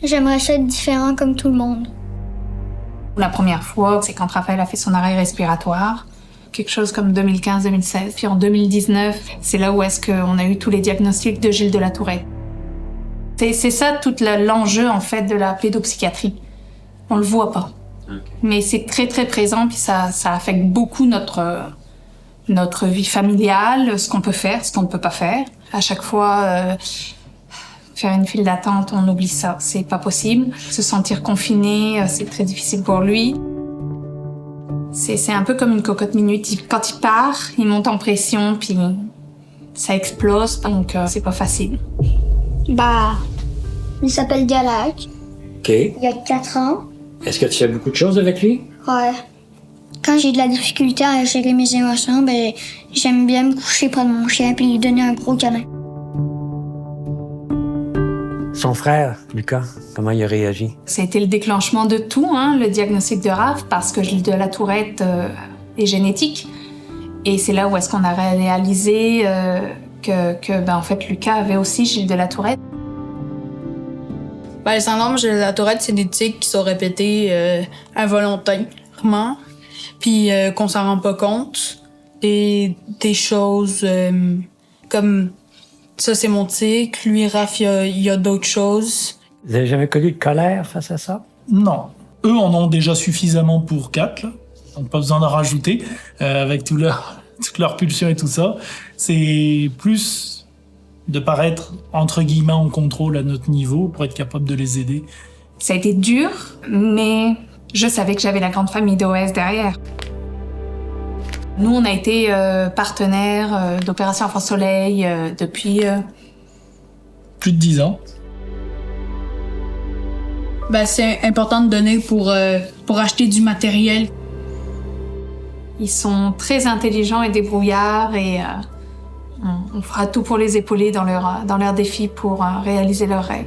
J'aimerais ça être différent comme tout le monde. La première fois, c'est quand Raphaël a fait son arrêt respiratoire, quelque chose comme 2015-2016. Puis en 2019, c'est là où est-ce qu'on a eu tous les diagnostics de Gilles de la Tourette. C'est ça tout l'enjeu en fait de la pédopsychiatrie. On le voit pas, mais c'est très très présent puis ça affecte beaucoup notre vie familiale, ce qu'on peut faire, ce qu'on ne peut pas faire. À chaque fois, faire une file d'attente, on oublie ça, c'est pas possible. Se sentir confiné, c'est très difficile pour lui. C'est un peu comme une cocotte minute. Quand il part, il monte en pression puis ça explose, donc c'est pas facile. Il s'appelle Galak. OK. Il y a 4 ans. Est-ce que tu fais beaucoup de choses avec lui? Ouais. Quand j'ai de la difficulté à gérer mes émotions, j'aime bien me coucher près de mon chien puis lui donner un gros câlin. Son frère, Lucas, comment il a réagi? Ça a été le déclenchement de tout, le diagnostic de Raph, parce que Gilles de la Tourette est génétique. Et c'est là où est-ce qu'on a réalisé que en fait, Lucas avait aussi Gilles de la Tourette. Les syndromes de la Tourette, c'est des tics qui sont répétés involontairement, puis qu'on s'en rend pas compte. Des choses comme ça, c'est mon tic. Lui, Raph, il y a d'autres choses. Vous avez jamais connu de colère face à ça? Non. Eux en ont déjà suffisamment pour 4, là. Donc pas besoin d'en rajouter, avec toutes leurs pulsions et tout ça. C'est plus de paraître, entre guillemets, en contrôle à notre niveau pour être capable de les aider. Ça a été dur, mais je savais que j'avais la grande famille d'OS derrière. Nous, on a été partenaires d'Opération Enfant Soleil depuis... Plus de 10 ans. C'est important de donner pour acheter du matériel. Ils sont très intelligents et débrouillards et on fera tout pour les épauler dans leurs défis pour réaliser leurs rêves.